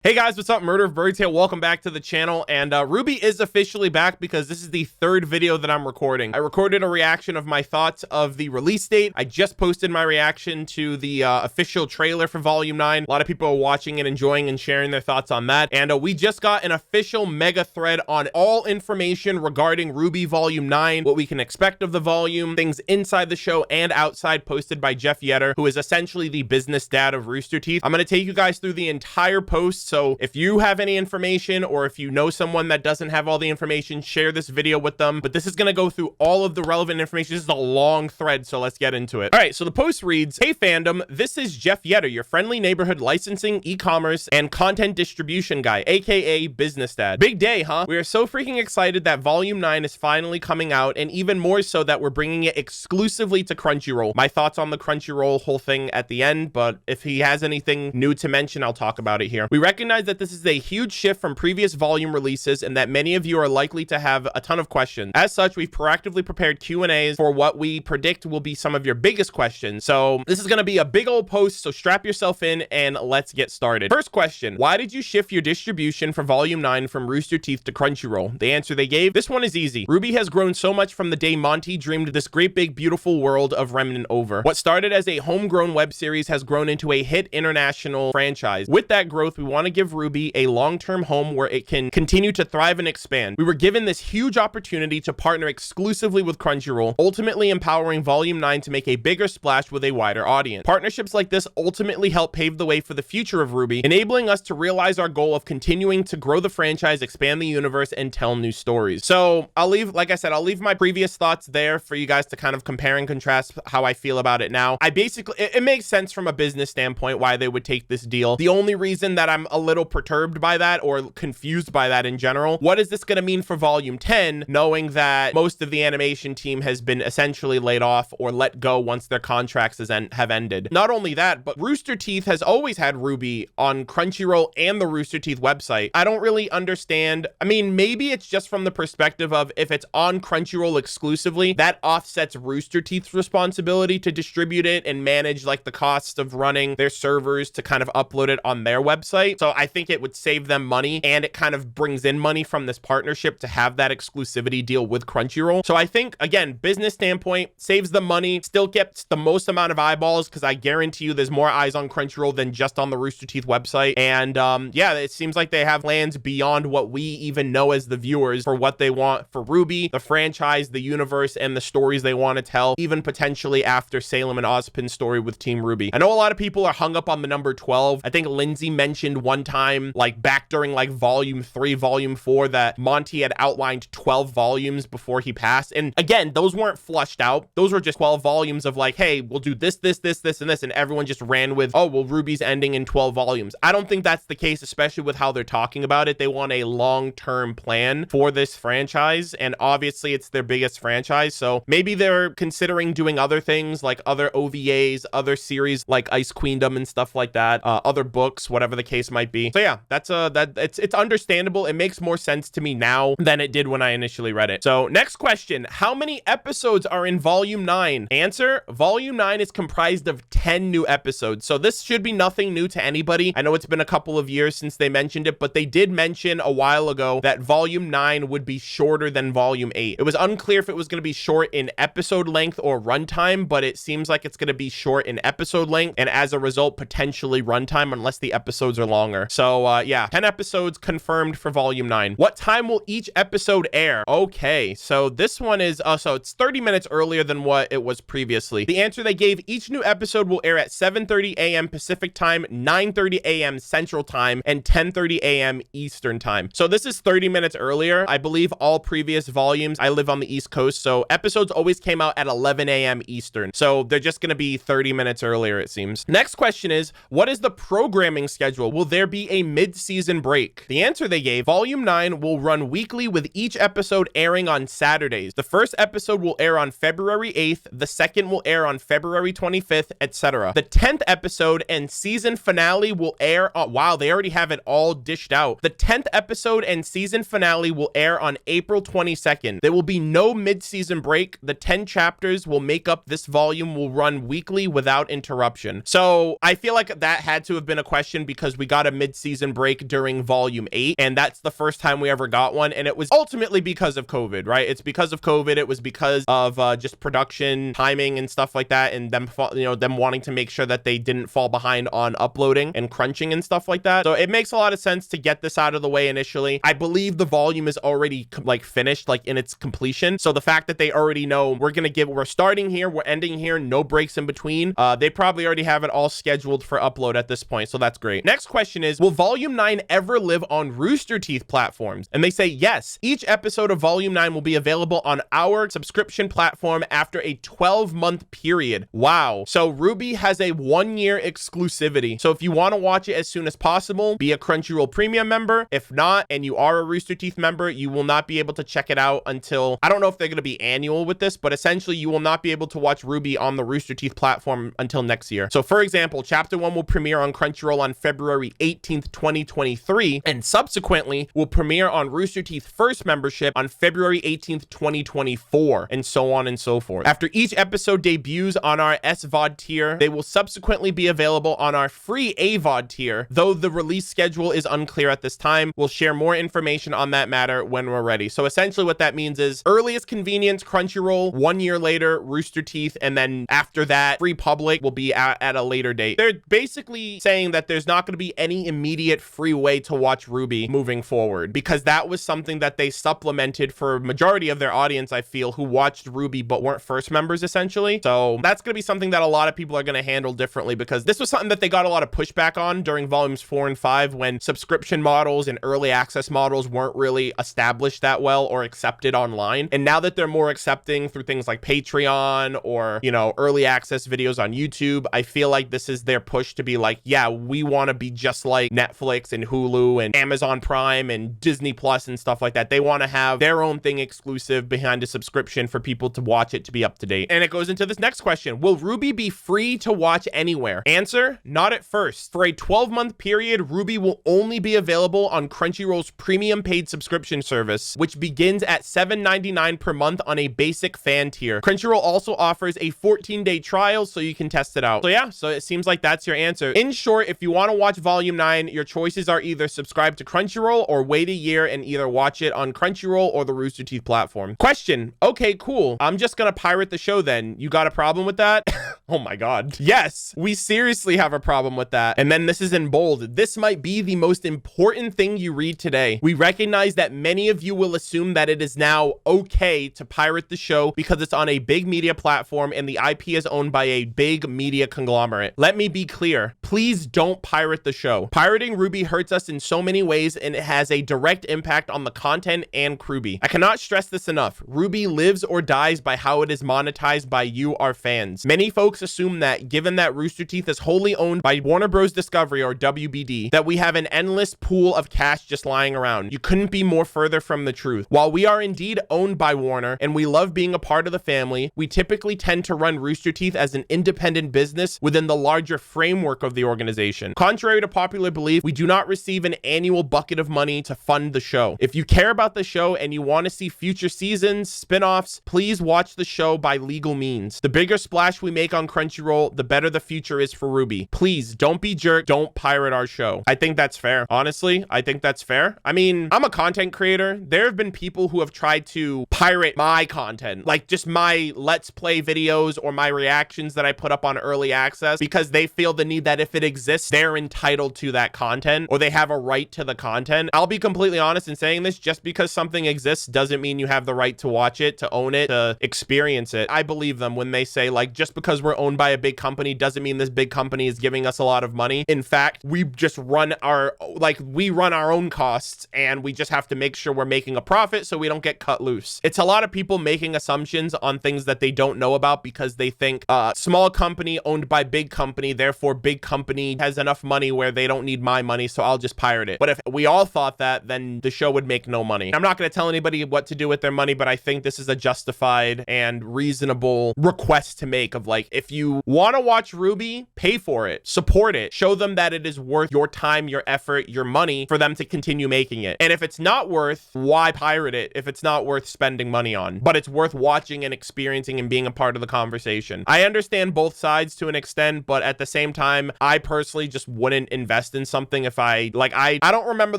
Hey guys, what's up? Murder of Birds here. Welcome back to the channel. And RWBY is officially back because this is the third video that I'm recording. I recorded a reaction of my thoughts of the release date. I just posted my reaction to the official trailer for Volume 9. A lot of people are watching and enjoying and sharing their thoughts on that. And we just got an official mega thread on all information regarding RWBY Volume 9, what we can expect of the volume, things inside the show and outside, posted by Jeff Yetter, who is essentially the business dad of Rooster Teeth. I'm going to take you guys through the entire post. So if you have any information or if you know someone that doesn't have all the information, share this video with them. But this is going to go through all of the relevant information. This is a long thread, so let's get into it. All right, so the post reads, "Hey fandom, this is Jeff Yetter, your friendly neighborhood licensing, e-commerce, and content distribution guy, aka business dad. Big day, huh? We are so freaking excited that Volume 9 is finally coming out, and even more so that we're bringing it exclusively to Crunchyroll. My thoughts on the Crunchyroll whole thing at the end, but if he has anything new to mention, I'll talk about it here. We recognize that this is a huge shift from previous volume releases and that many of you are likely to have a ton of questions. As such, we've proactively prepared Q&As for what we predict will be some of your biggest questions. So this is going to be a big old post, so strap yourself in and let's get started. First question, why did you shift your distribution for Volume 9 from Rooster Teeth to Crunchyroll? The answer they gave, this one is easy. RWBY has grown so much from the day Monty dreamed this great big beautiful world of Remnant over. What started as a homegrown web series has grown into a hit international franchise. With that growth, we want to give RWBY a long-term home where it can continue to thrive and expand. We were given this huge opportunity to partner exclusively with Crunchyroll, ultimately empowering Volume 9 to make a bigger splash with a wider audience. Partnerships like this ultimately help pave the way for the future of RWBY, enabling us to realize our goal of continuing to grow the franchise, expand the universe, and tell new stories." So I'll leave, like I said, I'll leave my previous thoughts there for you guys to kind of compare and contrast how I feel about it now. I basically, it makes sense from a business standpoint why they would take this deal. The only reason that I'm a little perturbed by that or confused by that in general, what is this going to mean for Volume 10, knowing that most of the animation team has been essentially laid off or let go once their contracts have ended? Not only that, but Rooster Teeth has always had RWBY on Crunchyroll and the Rooster Teeth website. I don't really understand. I mean, maybe it's just from the perspective of if it's on Crunchyroll exclusively, that offsets Rooster Teeth's responsibility to distribute it and manage like the cost of running their servers to kind of upload it on their website. So I think it would save them money, and it kind of brings in money from this partnership to have that exclusivity deal with Crunchyroll. So I think, again, business standpoint, saves them money, still gets the most amount of eyeballs, because I guarantee you there's more eyes on Crunchyroll than just on the Rooster Teeth website. And yeah, it seems like they have plans beyond what we even know as the viewers for what they want for RWBY, the franchise, the universe, and the stories they want to tell, even potentially after Salem and Ozpin's story with Team RWBY. I know a lot of people are hung up on the number 12. I think Lindsay mentioned one time, like back during like Volume 3, Volume 4, that Monty had outlined 12 volumes before he passed. And again, those weren't flushed out. Those were just 12 volumes of like, hey, we'll do this, this, this, this, and this. And everyone just ran with, oh, well, RWBY's ending in 12 volumes. I don't think that's the case, especially with how they're talking about it. They want a long-term plan for this franchise. And obviously it's their biggest franchise. So maybe they're considering doing other things like other OVAs, other series like Ice Queendom and stuff like that, other books, whatever the case might be. So yeah, that's it's understandable. It makes more sense to me now than it did when I initially read it. So next question, how many episodes are in Volume 9? Answer, Volume 9 is comprised of 10 new episodes. So this should be nothing new to anybody. I know it's been a couple of years since they mentioned it, but they did mention a while ago that Volume 9 would be shorter than Volume 8. It was unclear if it was going to be short in episode length or runtime, but it seems like it's going to be short in episode length, and as a result, potentially runtime, unless the episodes are longer. So yeah, 10 episodes confirmed for Volume 9. What time will each episode air? Okay, so this one is so it's 30 minutes earlier than what it was previously. The answer they gave, each new episode will air at 7:30 a.m. Pacific time, 9:30 a.m. Central time, and 10:30 a.m. Eastern time. So this is 30 minutes earlier. I believe all previous volumes, I live on the East Coast, so episodes always came out at 11 a.m. Eastern. So they're just going to be 30 minutes earlier, it seems. Next question is, what is the programming schedule? Will there be a mid-season break? The answer they gave, Volume 9 will run weekly with each episode airing on Saturdays. The first episode will air on February 8th, the second will air on February 25th, etc. The 10th episode and season finale will air on, wow, they already have it all dished out. The 10th episode and season finale will air on April 22nd. There will be no mid-season break. The 10 chapters will make up this volume, will run weekly without interruption. So I feel like that had to have been a question because we got a mid-season break during volume 8, and that's the first time we ever got one, and it was ultimately because of COVID, right? It's because of COVID. It was because of just production timing and stuff like that, and them them wanting to make sure that they didn't fall behind on uploading and crunching and stuff like that. So it makes a lot of sense to get this out of the way initially. I believe the volume is already like finished, like in its completion. So the fact that they already know we're starting here, we're ending here, no breaks in between, they probably already have it all scheduled for upload at this point. So that's great. Next question is, will volume 9 ever live on Rooster Teeth platforms? And they say yes. Each episode of volume 9 will be available on our subscription platform after a 12-month period. Wow. So RWBY has a 1-year exclusivity. So if you want to watch it as soon as possible, be a Crunchyroll premium member. If not, and you are a Rooster Teeth member, you will not be able to check it out until, I don't know if they're going to be annual with this, but essentially you will not be able to watch RWBY on the Rooster Teeth platform until next year. So for example, chapter 1 will premiere on Crunchyroll on February 18th, 2023, and subsequently will premiere on Rooster Teeth first membership on February 18th, 2024, and so on and so forth. After each episode debuts on our SVOD tier, they will subsequently be available on our free AVOD tier, though the release schedule is unclear at this time. We'll share more information on that matter when we're ready. So essentially what that means is earliest convenience, Crunchyroll, 1 year later, Rooster Teeth, and then after that, free public will be at a later date. They're basically saying that there's not going to be any immediate free way to watch RWBY moving forward, because that was something that they supplemented for majority of their audience, I feel, who watched RWBY but weren't first members essentially. So that's going to be something that a lot of people are going to handle differently, because this was something that they got a lot of pushback on during volumes 4 and 5 when subscription models and early access models weren't really established that well or accepted online. And now that they're more accepting through things like Patreon or, you know, early access videos on YouTube, I feel like this is their push to be like, yeah, we want to be just like Netflix and Hulu and Amazon Prime and Disney Plus and stuff like that. They want to have their own thing exclusive behind a subscription for people to watch it, to be up to date. And it goes into this next question. Will RWBY be free to watch anywhere? Answer, not at first. For a 12-month period, RWBY will only be available on Crunchyroll's premium paid subscription service, which begins at $7.99 per month on a basic fan tier. Crunchyroll also offers a 14-day trial so you can test it out. So yeah, so it seems like that's your answer. In short, if you want to watch volume 9, your choices are either subscribe to Crunchyroll or wait a year and either watch it on Crunchyroll or the Rooster Teeth platform. Question, okay, cool. I'm just gonna pirate the show then. You got a problem with that? Oh my God. Yes, we seriously have a problem with that. And then this is in bold. This might be the most important thing you read today. We recognize that many of you will assume that it is now okay to pirate the show because it's on a big media platform and the IP is owned by a big media conglomerate. Let me be clear. Please don't pirate the show. Pirating RWBY hurts us in so many ways, and it has a direct impact on the content and crewbie. I cannot stress this enough. RWBY lives or dies by how it is monetized by you, our fans. Many folks assume that, given that Rooster Teeth is wholly owned by Warner Bros. Discovery, or WBD, that we have an endless pool of cash just lying around. You couldn't be more further from the truth. While we are indeed owned by Warner and we love being a part of the family, we typically tend to run Rooster Teeth as an independent business within the larger framework of the organization. Contrary to popular belief, we do not receive an annual bucket of money to fund the show. If you care about the show and you want to see future seasons, spin-offs, please watch the show by legal means. The bigger splash we make on Crunchyroll, the better the future is for RWBY. Please don't be jerk, don't pirate our show. I think that's fair. Honestly, I think that's fair. I mean, I'm a content creator. There have been people who have tried to pirate my content, like just my Let's Play videos or my reactions that I put up on early access, because they feel the need that if it exists, they're entitled to that content or they have a right to the content. I'll be completely honest in saying this, just because something exists doesn't mean you have the right to watch it, to own it, to experience it. I believe them when they say, like, just because we're owned by a big company doesn't mean this big company is giving us a lot of money. In fact, we just run our own costs, and we just have to make sure we're making a profit so we don't get cut loose. It's a lot of people making assumptions on things that they don't know about because they think small company owned by big company, therefore big company has enough money where they don't need my money, so I'll just pirate it. But if we all thought that, then the show would make no money. I'm not going to tell anybody what to do with their money, but I think this is a justified and reasonable request to make of, like, If you want to watch RWBY, pay for it, support it, show them that it is worth your time, your effort, your money for them to continue making it. And if it's not worth, why pirate it if it's not worth spending money on? But it's worth watching and experiencing and being a part of the conversation. I understand both sides to an extent, but at the same time, I personally just wouldn't invest in something if I don't remember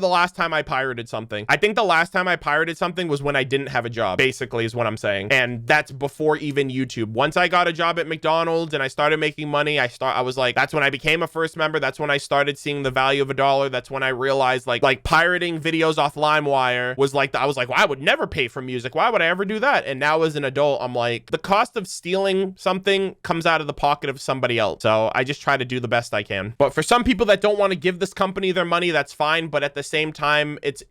the last time I pirated something. I think the last time I pirated something was when I didn't have a job, basically is what I'm saying. And that's before even YouTube. Once I got a job at McDonald's and I started making money, I was like, that's when I became a first member. That's when I started seeing the value of $1. That's when I realized like pirating videos off LimeWire was like, I was like, well, I would never pay for music. Why would I ever do that? And now as an adult, I'm like, the cost of stealing something comes out of the pocket of somebody else. So I just try to do the best I can. But for some people that don't want to give this company their money, that's fine. But at the same time, it's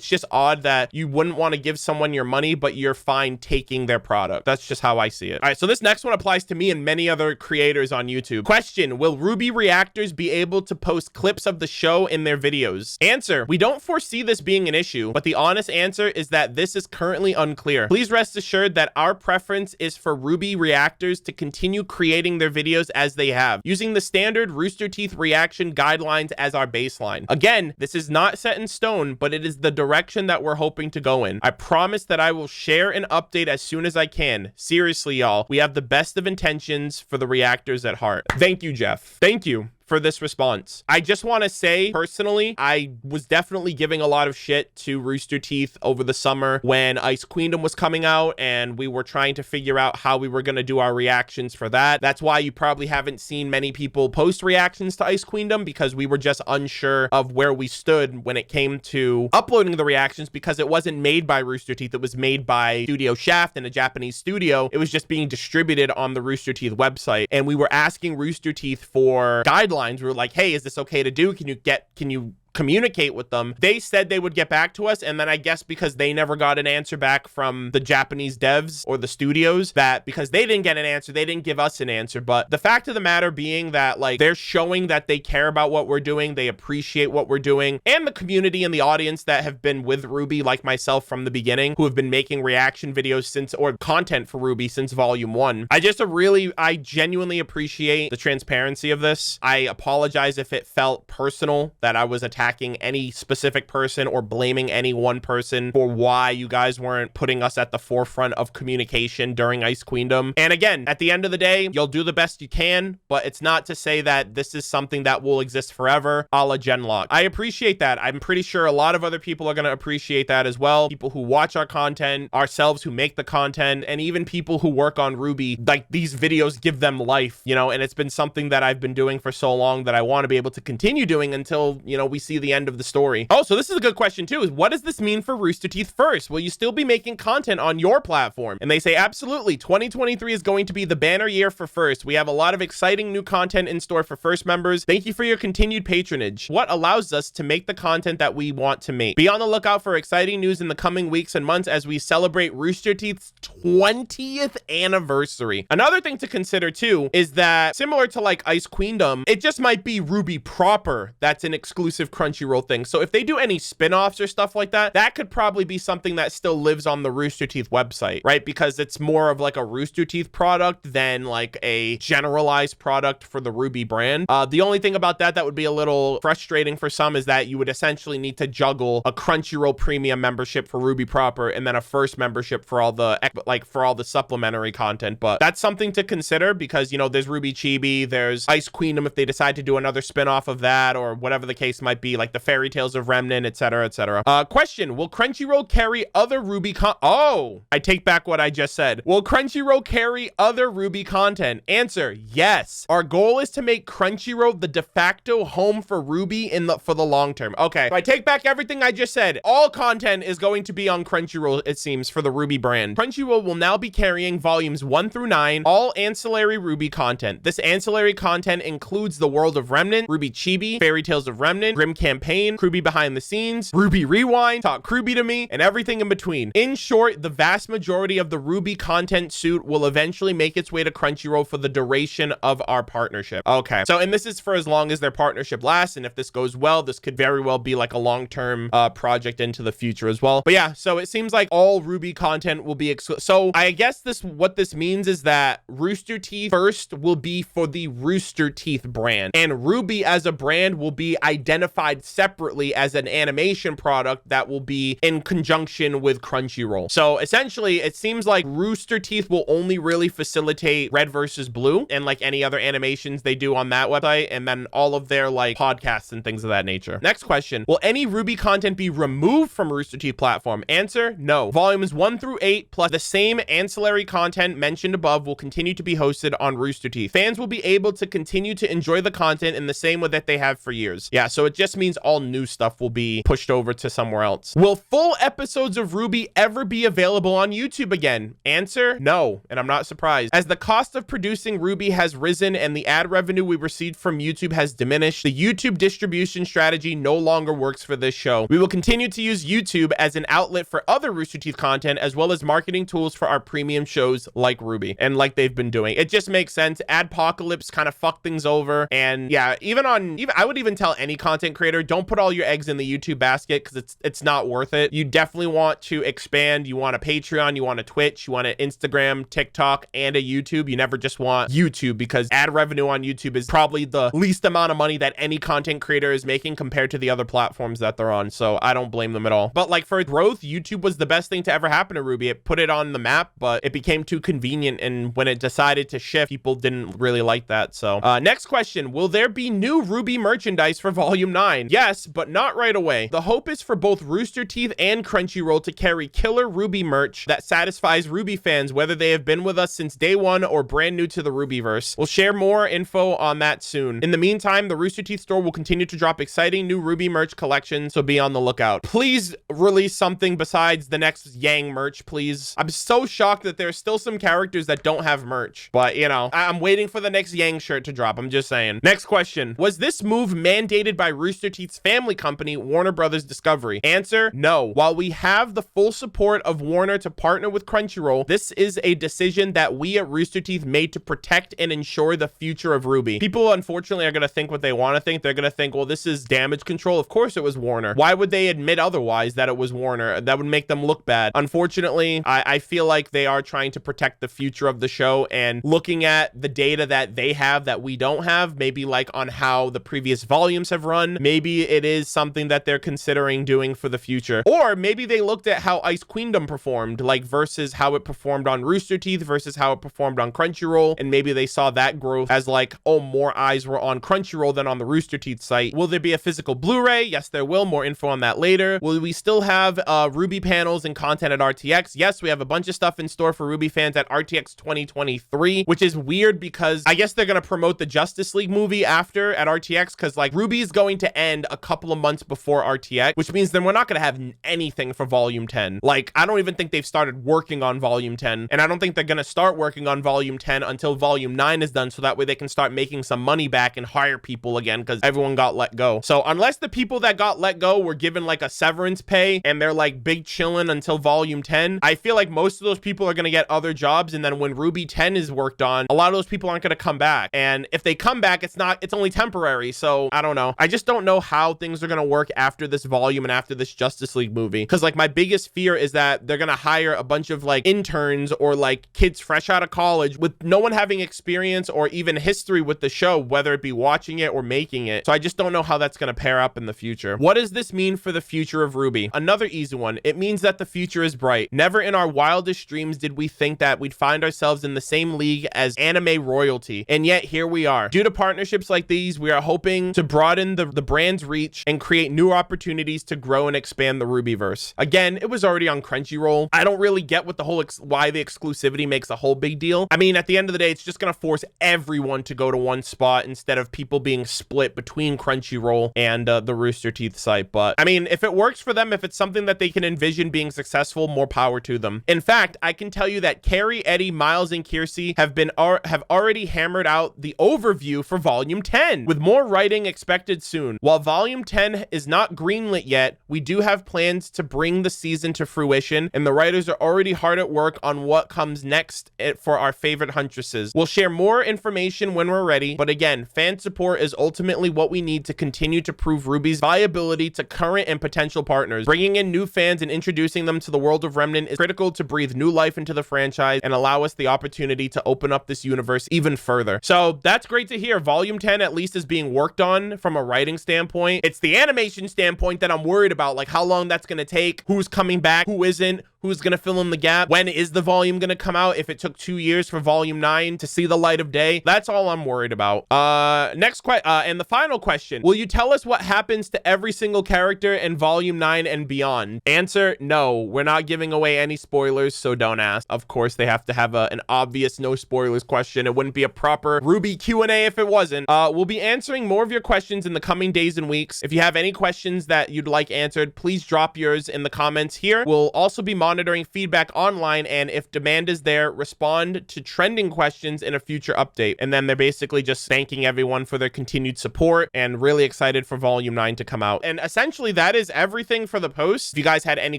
just odd that you wouldn't want to give someone your money, but you're fine taking their product. That's just how I see it. All right, so this next one applies to me and many other creators on YouTube. Question: will RWBY reactors be able to post clips of the show in their videos? Answer: we don't foresee this being an issue, but the honest answer is that this is currently unclear. Please rest assured that our preference is for RWBY reactors to continue creating their videos as they have, using the standard Rooster Teeth reaction guidelines as our baseline. Again, this is not set in stone, but it is the direction that we're hoping to go in. I promise that I will share an update as soon as I can. Seriously, y'all, we have the best of intentions for the reactors at heart. Thank you, Jeff. Thank you for this response. I just want to say, personally, I was definitely giving a lot of shit to Rooster Teeth over the summer when Ice Queendom was coming out and we were trying to figure out how we were going to do our reactions for that. That's why you probably haven't seen many people post reactions to Ice Queendom, because we were just unsure of where we stood when it came to uploading the reactions, because it wasn't made by Rooster Teeth. It was made by Studio Shaft in a Japanese studio. It was just being distributed on the Rooster Teeth website. And we were asking Rooster Teeth for guidelines. We were like, hey, is this okay to do? Can you communicate with them? They said they would get back to us, and then I guess because they never got an answer back from the Japanese devs or the studios, that because they didn't get an answer, they didn't give us an answer. But the fact of the matter being that, like, they're showing that they care about what we're doing, they appreciate what we're doing, and the community and the audience that have been with RWBY, like myself from the beginning, who have been making reaction videos since, or content for RWBY since Volume 1. I genuinely appreciate the transparency of this. I apologize if it felt personal that I was attacking any specific person or blaming any one person for why you guys weren't putting us at the forefront of communication during Ice Queendom. And again, at the end of the day, you'll do the best you can, but it's not to say that this is something that will exist forever, a la Genlock. I appreciate that. I'm pretty sure a lot of other people are going to appreciate that as well. People who watch our content, ourselves who make the content, and even people who work on RWBY, like, these videos give them life, you know, and it's been something that I've been doing for so long that I want to be able to continue doing until, you know, we see the end of the story. Oh, so this is a good question too, is what does this mean for Rooster Teeth first? Will you still be making content on your platform? And they say, absolutely. 2023 is going to be the banner year for First. We have a lot of exciting new content in store for First members. Thank you for your continued patronage. What allows us to make the content that we want to make. Be on the lookout for exciting news in the coming weeks and months as we celebrate Rooster Teeth's 20th anniversary. Another thing to consider too is that, similar to like Ice Queendom, it just might be RWBY proper that's an exclusive Crunchyroll thing. So if they do any spin-offs or stuff like that, that could probably be something that still lives on the Rooster Teeth website, right? Because it's more of like a Rooster Teeth product than like a generalized product for the RWBY brand. The only thing about that would be a little frustrating for some is that you would essentially need to juggle a Crunchyroll premium membership for RWBY proper and then a First membership for all the supplementary content. But that's something to consider because, you know, there's RWBY Chibi, there's Ice Queendom if they decide to do another spin-off of that or whatever the case might be, like the Fairy Tales of Remnant, etc., etc. Question: will Crunchyroll carry other RWBY Oh, I take back what I just said. Will Crunchyroll carry other RWBY content? Answer: yes. Our goal is to make Crunchyroll the de facto home for RWBY for the long term. Okay, so I take back everything I just said. All content is going to be on Crunchyroll, it seems, for the RWBY brand. Crunchyroll will now be carrying volumes 1 through 9, all ancillary RWBY content. This ancillary content includes the World of Remnant, RWBY Chibi, Fairy Tales of Remnant, Grim campaign, RWBY behind the scenes, RWBY Rewind, Talk RWBY to Me, and everything in between. In short, the vast majority of the RWBY content suite will eventually make its way to Crunchyroll for the duration of our partnership. Okay, so and this is for as long as their partnership lasts, and if this goes well, this could very well be like a long-term project into the future as well. But yeah, so it seems like all RWBY content will be so I guess what this means is that Rooster Teeth first will be for the Rooster Teeth brand, and RWBY as a brand will be identified separately as an animation product that will be in conjunction with Crunchyroll. So essentially, it seems like Rooster Teeth will only really facilitate Red versus Blue and like any other animations they do on that website, and then all of their like podcasts and things of that nature. Next question: will any RWBY content be removed from Rooster Teeth platform? Answer: no. Volumes 1 through 8 plus the same ancillary content mentioned above will continue to be hosted on Rooster Teeth. Fans will be able to continue to enjoy the content in the same way that they have for years. Yeah, so it just means all new stuff will be pushed over to somewhere else. Will full episodes of RWBY ever be available on YouTube again? Answer: no, and I'm not surprised. As the cost of producing RWBY has risen and the ad revenue we received from YouTube has diminished, the YouTube distribution strategy no longer works for this show. We will continue to use YouTube as an outlet for other Rooster Teeth content, as well as marketing tools for our premium shows like RWBY, and like they've been doing. It just makes sense. Adpocalypse kind of fucked things over, and yeah, I would even tell any content creator, don't put all your eggs in the YouTube basket, because it's not worth it. You definitely want to expand. You want a Patreon, you want a Twitch, you want an Instagram, TikTok, and a YouTube. You never just want YouTube, because ad revenue on YouTube is probably the least amount of money that any content creator is making compared to the other platforms that they're on. So I don't blame them at all. But like for growth, YouTube was the best thing to ever happen to RWBY. It put it on the map, but it became too convenient, and when it decided to shift, people didn't really like that. So next question: will there be new RWBY merchandise for Volume 9? Yes, but not right away. The hope is for both Rooster Teeth and Crunchyroll to carry killer RWBY merch that satisfies RWBY fans, whether they have been with us since day one or brand new to the RWBYverse. We'll share more info on that soon. In the meantime, the Rooster Teeth store will continue to drop exciting new RWBY merch collections, so be on the lookout. Please release something besides the next Yang merch, please. I'm so shocked that there's still some characters that don't have merch, but you know, I'm waiting for the next Yang shirt to drop. I'm just saying. Next question: was this move mandated by Rooster Teeth's family company, Warner Brothers Discovery? Answer: no. While we have the full support of Warner to partner with Crunchyroll, this is a decision that we at Rooster Teeth made to protect and ensure the future of RWBY. People unfortunately are going to think what they want to think. They're going to think, well, this is damage control. Of course it was Warner. Why would they admit otherwise, that it was Warner? That would make them look bad. Unfortunately, I feel like they are trying to protect the future of the show, and looking at the data that they have that we don't have, maybe like on how the previous volumes have run, maybe it is something that they're considering doing for the future. Or maybe they looked at how Ice Queendom performed, like versus how it performed on Rooster Teeth versus how it performed on Crunchyroll, and maybe they saw that growth as like, oh, more eyes were on Crunchyroll than on the Rooster Teeth site. Will there be a physical Blu-ray? Yes, there will. More info on that later. Will we still have RWBY panels and content at RTX? Yes, we have a bunch of stuff in store for RWBY fans at RTX 2023, which is weird because I guess they're going to promote the Justice League movie after at RTX, because like RWBY is going to end a couple of months before RTX, which means then we're not going to have anything for Volume 10. Like, I don't even think they've started working on Volume 10, and I don't think they're going to start working on Volume 10 until Volume 9 is done, so that way they can start making some money back and hire people again, because everyone got let go. So unless the people that got let go were given like a severance pay and they're like big chilling until Volume 10, I feel like most of those people are going to get other jobs, and then when RWBY 10 is worked on, a lot of those people aren't going to come back, and if they come back, it's only temporary. So I don't know. I just don't know how things are going to work after this volume and after this Justice League movie, because like my biggest fear is that they're going to hire a bunch of like interns or like kids fresh out of college with no one having experience or even history with the show, whether it be watching it or making it. So I just don't know how that's going to pair up in the future. What does this mean for the future of RWBY? Another easy one. It means that the future is bright. Never in our wildest dreams did we think that we'd find ourselves in the same league as anime royalty, and yet here we are. Due to partnerships like these, we are hoping to broaden the brand's reach and create new opportunities to grow and expand the RWBYverse. Again, it was already on Crunchyroll. I don't really get what the whole why the exclusivity makes a whole big deal. I mean, at the end of the day, it's just going to force everyone to go to one spot instead of people being split between Crunchyroll and the Rooster Teeth site. But I mean, if it works for them, if it's something that they can envision being successful, more power to them. In fact, I can tell you that Carrie, Eddie, Miles, and Kiersey have already hammered out the overview for Volume 10, with more writing expected soon. While Volume 10 is not greenlit yet, we do have plans to bring the season to fruition, and the writers are already hard at work on what comes next for our favorite huntresses. We'll share more information when we're ready, but again, fan support is ultimately what we need to continue to prove RWBY's viability to current and potential partners. Bringing in new fans and introducing them to the world of Remnant is critical to breathe new life into the franchise and allow us the opportunity to open up this universe even further. So that's great to hear. Volume 10 at least is being worked on from a writing standpoint. It's the animation standpoint that I'm worried about, like how long that's going to take, who's coming back, who isn't, who's going to fill in the gap, when is the volume going to come out if it took 2 years for Volume 9 to see the light of day. That's all I'm worried about. And the final question, will you tell us what happens to every single character in Volume 9 and beyond? Answer, no, we're not giving away any spoilers, so don't ask. Of course, they have to have an obvious no spoilers question. It wouldn't be a proper RWBY Q&A if it wasn't. We'll be answering more of your questions in the coming days and weeks. If you have any questions that you'd like answered, please drop yours in the comments here. We'll also be monitoring feedback online, and if demand is there, respond to trending questions in a future update. And then they're basically just thanking everyone for their continued support and really excited for Volume 9 to come out. And essentially that is everything for the post. If you guys had any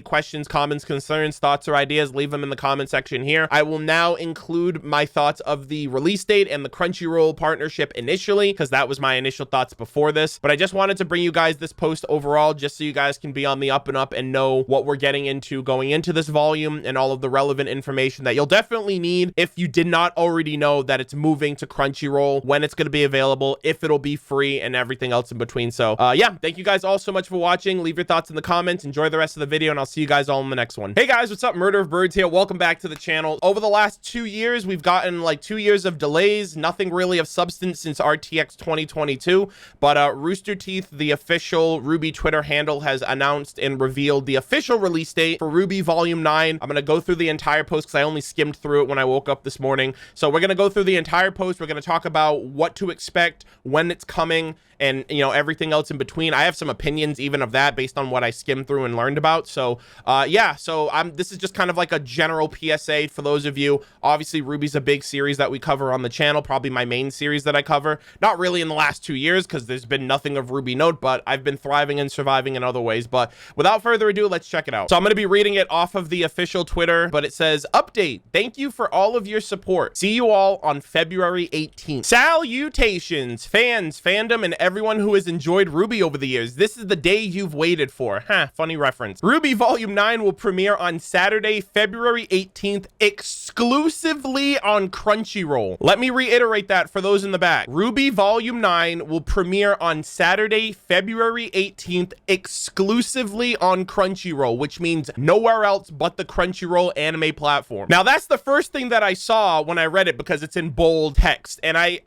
questions, comments, concerns, thoughts, or ideas, leave them in the comment section here. I will now include my thoughts of the release date and the Crunchyroll partnership initially, because that was my initial thoughts before this. But I just wanted to bring you guys this post overall, just so you guys can be on the up and up and know what we're getting into going into this volume and all of the relevant information that you'll definitely need if you did not already know that it's moving to Crunchyroll, when it's going to be available, if it'll be free, and everything else in between. So yeah, thank you guys all so much for watching. Leave your thoughts in the comments, enjoy the rest of the video, and I'll see you guys all in the next one. Hey guys, what's up? Murder of Birds here. Welcome back to the channel. Over the last 2 years, we've gotten like 2 years of delays, nothing really of substance since RTX 2022, but Rooster Teeth, the official RWBY Twitter handle, has announced and revealed the official release date for RWBY Volume 9. I'm going to go through the entire post because I only skimmed through it when I woke up this morning. So we're going to go through the entire post. We're going to talk about what to expect, when it's coming, and you know, everything else in between. I have some opinions even of that based on what I skimmed through and learned about. So yeah, so this is just kind of like a general PSA for those of you. Obviously RWBY's a big series that we cover on the channel, probably my main series that I cover. Not really in the last 2 years because there's been nothing of RWBY note, but I've been thriving and surviving in other ways. But without further ado, let's check it out. So I'm going to be reading it off of the official Twitter, but it says, update, thank you for all of your support. See you all on February 18th. Salutations, fans, fandom, and everyone who has enjoyed RWBY over the years. This is the day you've waited for. Funny reference. RWBY Volume 9 will premiere on Saturday, February 18th, exclusively on Crunchyroll. Let me reiterate that for those in the back. RWBY Volume 9 will premiere on Saturday, February 18th, exclusively on Crunchyroll, which means nowhere else but the Crunchyroll anime platform. Now, that's the first thing that I saw when I read it because it's in bold text, and I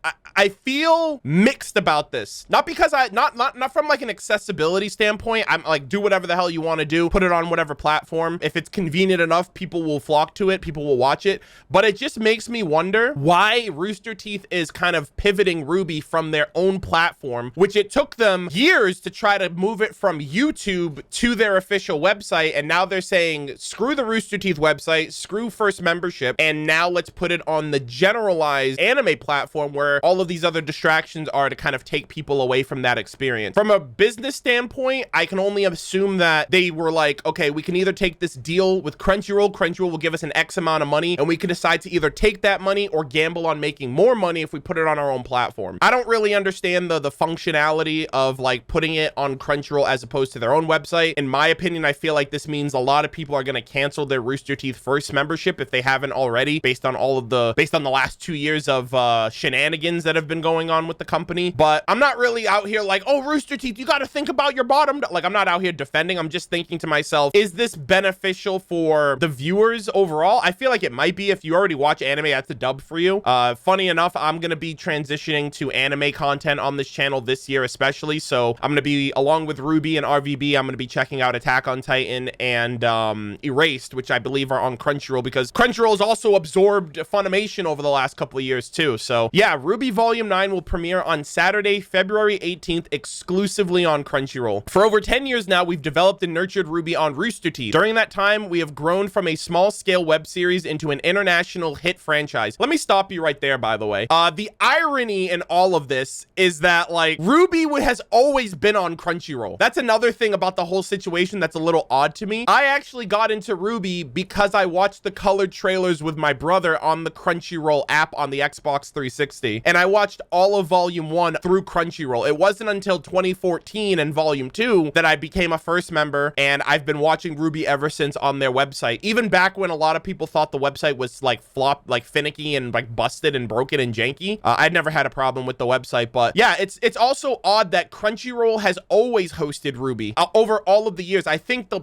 feel mixed about this. Not because not from like an accessibility standpoint. I'm like, do whatever the hell you want to do, put it on whatever platform. If it's convenient enough, people will flock to it, people will watch it. But it just makes me wonder why Rooster Teeth is kind of pivoting RWBY from their own platform, which it took them years to try to move it from YouTube to their official website. And now they're saying, screw the Rooster Teeth website, screw first membership, and now let's put it on the generalized anime platform where all of these other distractions are to kind of take people away from that experience. From a business standpoint, I can only assume that they were like, okay, we can either take this deal with Crunchyroll. Crunchyroll will give us an X amount of money, and we can decide to either take that money or gamble on making more money if we put it on our own platform. I don't really understand the functionality of like putting it on Crunchyroll as opposed to their own website. In my opinion, I feel like this means a lot of people are going to cancel their Rooster Teeth first membership if they haven't already, based on the last 2 years of shenanigans that have been going on with the company. But I'm not really out here like, oh, Rooster Teeth, you got to think about your bottom. Like, I'm not out here defending. I'm just thinking to myself, is this beneficial for the viewers overall? I feel like it might be. If you already watch anime, that's a dub for you. Funny enough, I'm going to be transitioning to anime content on this channel this year especially. So I'm going to be, along with RWBY and RVB, I'm going to be checking out Attack on Titan and Erased, which I believe are on Crunchyroll, because Crunchyroll's also absorbed Funimation over the last couple of years too. So yeah, RWBY Volume 9 will premiere on Saturday, February 18th, exclusively on Crunchyroll. For over 10 years now, we've developed and nurtured RWBY on Rooster Teeth. During that time, we have grown from a small-scale web series into an international hit franchise. Let me stop you right there, by the way. The irony in all of this is that, like, RWBY has always been on Crunchyroll. That's another thing about the whole situation that's a little odd to me. I actually got into RWBY because I watched the colored trailers with my brother on the Crunchyroll app on the Xbox 360, and I watched all of Volume 1 through Crunchyroll. It wasn't until 2014 and Volume 2 that I became a first member, and I've been watching RWBY ever since on their website. Even back when a lot of people thought the website was like finicky and like busted and broken and janky. I'd never had a problem with the website, but yeah, it's also odd that Crunchyroll has always hosted RWBY over all of the years. I think the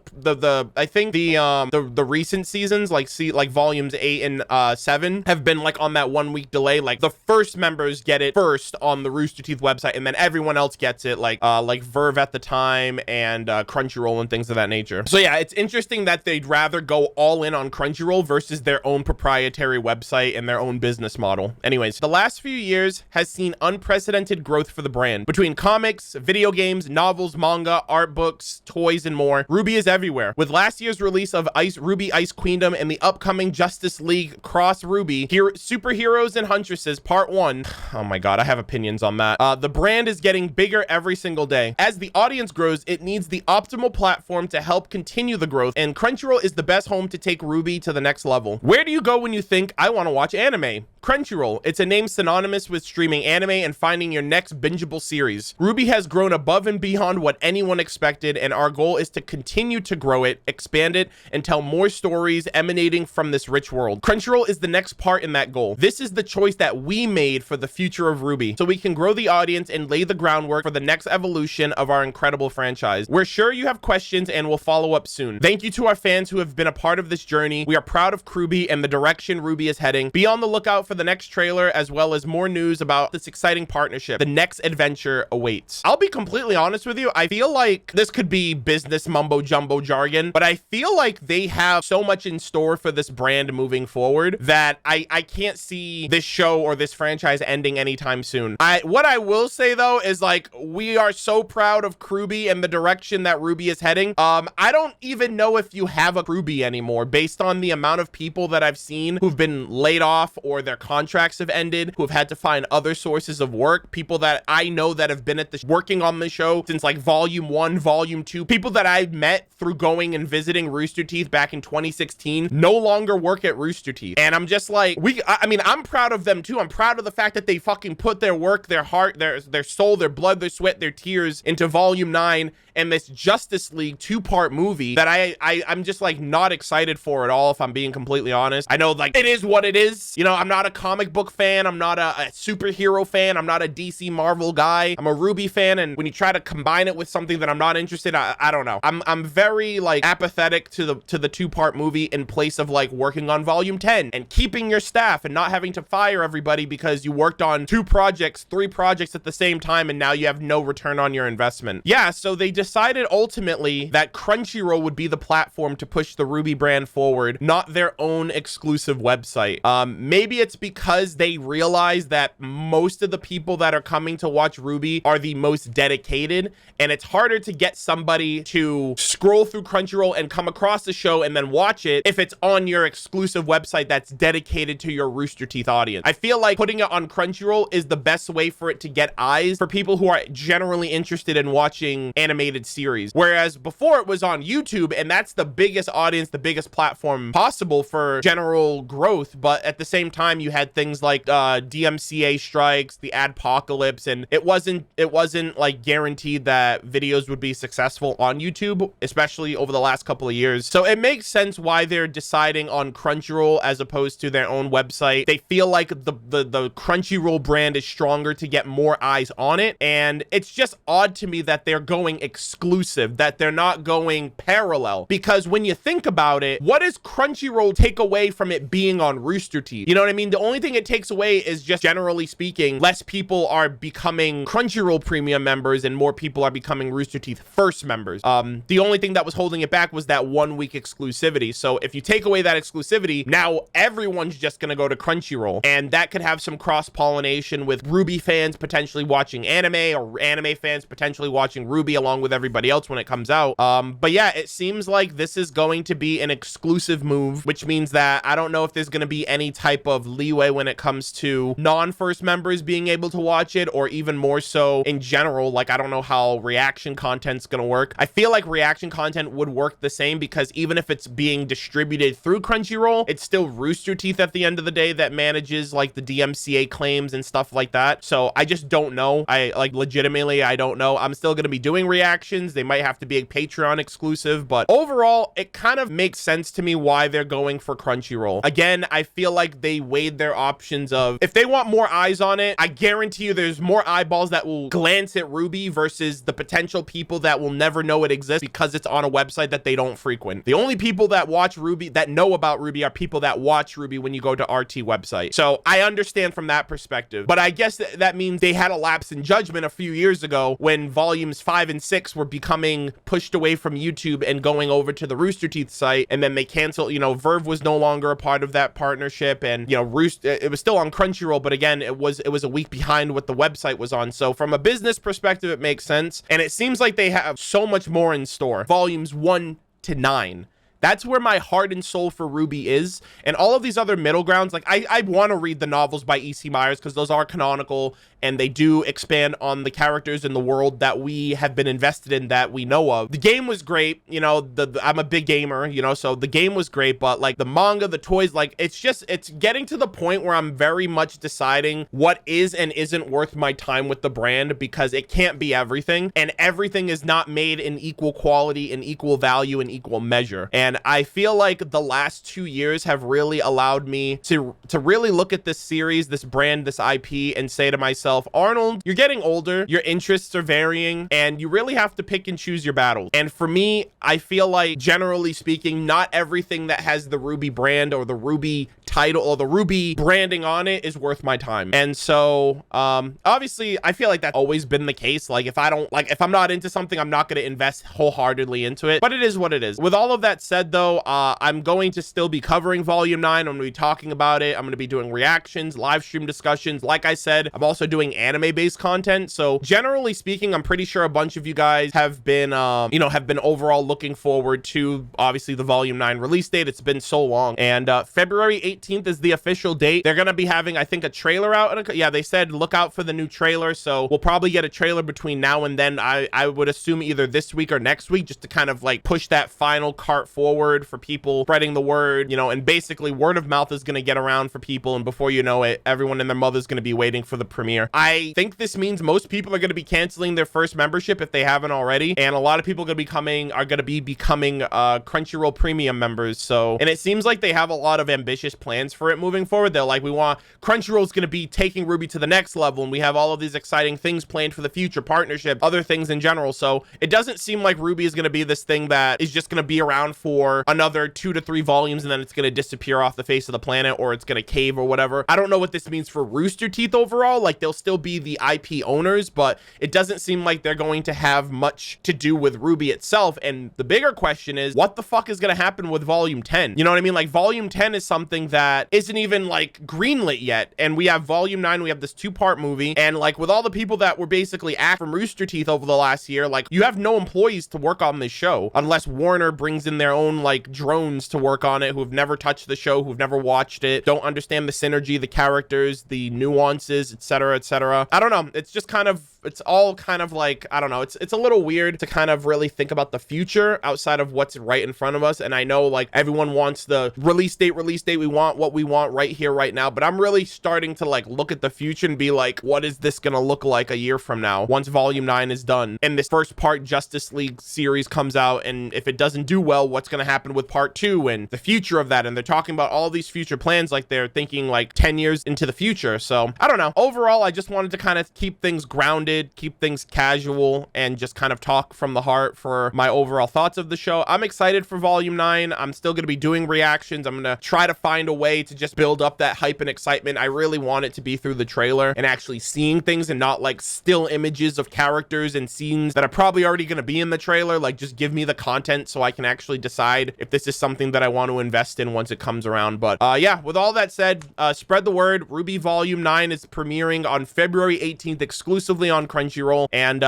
recent seasons, like volumes 8 and 7, have been like on that 1 week delay. Like the first members get it first on the Rooster Teeth website, and then everyone else gets it, like Verve at the time and Crunchyroll and things of that nature. So yeah, it's interesting that they'd rather go all in on Crunchyroll versus their own proprietary website and their own business model. Anyways, the last few years has seen unprecedented growth for the brand. Between comics, video games, novels, manga, art books, toys, and more, RWBY is everywhere. With last year's release of RWBY Ice Queendom and the upcoming Justice League Cross RWBY Superheroes and Huntresses Part 1, oh my god, I have opinions on that. The brand is getting bigger every single day. As the audience grows, it needs the optimal platform to help continue the growth, and Crunchyroll is the best home to take RWBY to the next level. Where do you go when you think, I want to watch anime? Crunchyroll. It's a name synonymous with streaming anime and finding your next bingeable series. RWBY has grown above and beyond what anyone expected, and our goal is to continue to grow it, expand it, and tell more stories emanating from this rich world. Crunchyroll is the next part in that goal. This is the choice that we made for the future of RWBY, so we can grow the audience and lay the groundwork for the next evolution of our incredible franchise. We're sure you have questions and will follow up soon. Thank you to our fans who have been a part of this journey. We are proud of RWBY and the direction RWBY is heading. Be on the lookout for the next trailer, as well as more news about this exciting partnership. The next adventure awaits. I'll be completely honest with you, I feel like this could be business mumbo jumbo jargon, but I feel like they have so much in store for this brand moving forward that I can't see this show or this franchise ending anytime soon. What I will say though is, like, we are so proud of RWBY and the direction that RWBY is heading. I don't even know if you have a RWBY anymore, based on the amount of people that I've seen who've been laid off or their contracts have ended, who have had to find other sources of work. People that I know that have been at this working on the show since like Volume 1, Volume 2, people that I met through going and visiting Rooster Teeth back in 2016 no longer work at Rooster Teeth. And I'm just like, I mean, I'm proud of them too. I'm proud of the fact that they fucking put their work, their heart, their soul, their blood, their sweat, their tears into Volume 9 and this Justice League 2-part movie that I'm just like not excited for at all, if I'm being completely honest. I know, like, it is what it is. You know, I'm not a comic book fan. I'm not a superhero fan. I'm not a DC Marvel guy. I'm a RWBY fan, and when you try to combine it with something that I'm not interested, I don't know. I'm very like apathetic to the 2-part movie in place of like working on Volume 10 and keeping your staff and not having to fire everybody because you worked on 2 projects, 3 projects at the same time, and now you have no return on your investment. Yeah, so they decided ultimately that Crunchyroll would be the platform to push the RWBY brand forward, not their own exclusive website. Maybe it's because they realize that most of the people that are coming to watch RWBY are the most dedicated, and it's harder to get somebody to scroll through Crunchyroll and come across the show and then watch it if it's on your exclusive website that's dedicated to your Rooster Teeth audience. I feel like putting it on Crunchyroll is the best way for it to get eyes for people who are generally interested in watching animated series, whereas before it was on YouTube, and that's the biggest audience, the biggest platform possible for general growth. But at the same time, you had things like DMCA strikes, the adpocalypse, and it wasn't like guaranteed that videos would be successful on YouTube, especially over the last couple of years. So it makes sense why they're deciding on Crunchyroll as opposed to their own website. They feel like the Crunchyroll brand is stronger to get more eyes on it, and it's just odd to me that they're going exclusive, that they're not going parallel. Because when you think about it, what does Crunchyroll take away from it being on Rooster Teeth? You know what I mean? The only thing it takes away is, just generally speaking, less people are becoming Crunchyroll premium members and more people are becoming Rooster Teeth first members. The only thing that was holding it back was that 1 week exclusivity. So if you take away that exclusivity, now everyone's just gonna go to Crunchyroll, and that could have some cross-pollination with RWBY fans potentially watching anime, or anime fans potentially watching RWBY along with everybody else when it comes out. But yeah, it seems like this is going to be an exclusive move, which means that I don't know if there's going to be any type of leeway when it comes to non-first members being able to watch it, or even more so in general. Like, I don't know how reaction content's going to work. I feel like reaction content would work the same, because even if it's being distributed through Crunchyroll, it's still Rooster Teeth at the end of the day that manages like the DMCA claims and stuff like that. So I just don't know. Legitimately, I don't know. I'm still going to be doing reactions. They might have to be a Patreon exclusive, but overall, it kind of makes sense to me why they're going for Crunchyroll. Again, I feel like they weighed their options of, if they want more eyes on it, I guarantee you there's more eyeballs that will glance at RWBY versus the potential people that will never know it exists because it's on a website that they don't frequent. The only people that watch RWBY, that know about RWBY, are people that watch RWBY when you go to RT website. So I understand from that perspective, but I guess that means they had a lapse in judgment a few years ago when volumes 5 and 6 were becoming pushed away from YouTube and going over to the Rooster Teeth site, and then they canceled, you know, Verve was no longer a part of that partnership, and you know, it was still on Crunchyroll, but again, it was a week behind what the website was on. So from a business perspective, it makes sense, and it seems like they have so much more in store. Volumes 1 to 9. That's where my heart and soul for RWBY is. And all of these other middle grounds, like I want to read the novels by E.C. Myers because those are canonical and they do expand on the characters in the world that we have been invested in, that we know of. The game was great, you know, I'm a big gamer, you know, so the game was great, but like the manga, the toys, like it's getting to the point where I'm very much deciding what is and isn't worth my time with the brand, because it can't be everything, and everything is not made in equal quality and equal value and equal measure. And I feel like the last 2 years have really allowed me to really look at this series, this brand, this IP, and say to myself, Arnold, you're getting older, your interests are varying, and you really have to pick and choose your battles. And for me, I feel like, generally speaking, not everything that has the RWBY brand or the RWBY title or the RWBY branding on it is worth my time. And so obviously I feel like that's always been the case. Like if I'm not into something, I'm not going to invest wholeheartedly into it, but it is what it is. With all of that said though, I'm going to still be covering volume 9. I'm going to be talking about it. I'm going to be doing reactions, live stream discussions. Like I said, I'm also doing anime based content. So generally speaking, I'm pretty sure a bunch of you guys have been have been overall looking forward to obviously the volume 9 release date. It's been so long, and February 18th is the official date. They're gonna be having, I think, a trailer out, and yeah, they said look out for the new trailer, so we'll probably get a trailer between now and then. I would assume either this week or next week, just to kind of like push that final cart forward for people spreading the word, you know, and basically word of mouth is gonna get around for people, and before you know it, everyone and their mother's gonna be waiting for the premiere. I think this means most people are gonna be canceling their first membership if they haven't already, and a lot of people are gonna be becoming Crunchyroll premium members. So, and it seems like they have a lot of ambitious plans for it moving forward. They're like, we want Crunchyroll's going to be taking RWBY to the next level, and we have all of these exciting things planned for the future, partnership, other things in general. So it doesn't seem like RWBY is going to be this thing that is just going to be around for another 2 to 3 volumes and then it's going to disappear off the face of the planet, or it's going to cave or whatever. I don't know what this means for Rooster Teeth overall. Like, they'll still be the IP owners, but it doesn't seem like they're going to have much to do with RWBY itself. And the bigger question is, what the fuck is going to happen with volume 10? You know what I mean? Like, volume 10 is something that isn't even like greenlit yet, and we have volume 9, we have this 2-part movie, and like with all the people that were basically from Rooster Teeth over the last year, like you have no employees to work on this show unless Warner brings in their own like drones to work on it, who've never touched the show, who've never watched it, don't understand the synergy, the characters, the nuances, etc., etc. I don't know, it's just kind of, it's all kind of like, I don't know, it's a little weird to kind of really think about the future outside of what's right in front of us. And I know like everyone wants the release date, we want what we want right here, right now, but I'm really starting to like look at the future and be like, what is this gonna look like a year from now once volume 9 is done and this first part Justice League series comes out? And if it doesn't do well, what's gonna happen with part 2 and the future of that? And they're talking about all these future plans like they're thinking like 10 years into the future. So I don't know, overall I just wanted to kind of keep things grounded lighthearted, keep things casual, and just kind of talk from the heart for my overall thoughts of the show. I'm excited for Volume 9. I'm still going to be doing reactions. I'm going to try to find a way to just build up that hype and excitement. I really want it to be through the trailer and actually seeing things and not like still images of characters and scenes that are probably already going to be in the trailer. Like, just give me the content so I can actually decide if this is something that I want to invest in once it comes around. But yeah, with all that said, spread the word. RWBY Volume 9 is premiering on February 18th exclusively on Crunchyroll, and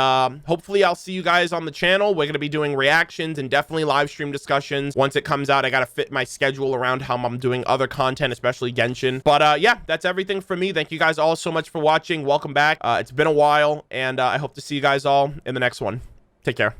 hopefully I'll see you guys on the channel. We're going to be doing reactions and definitely live stream discussions once it comes out. I got to fit my schedule around how I'm doing other content, especially Genshin. But yeah, that's everything for me. Thank you guys all so much for watching. Welcome back. It's been a while, and I hope to see you guys all in the next one. Take care.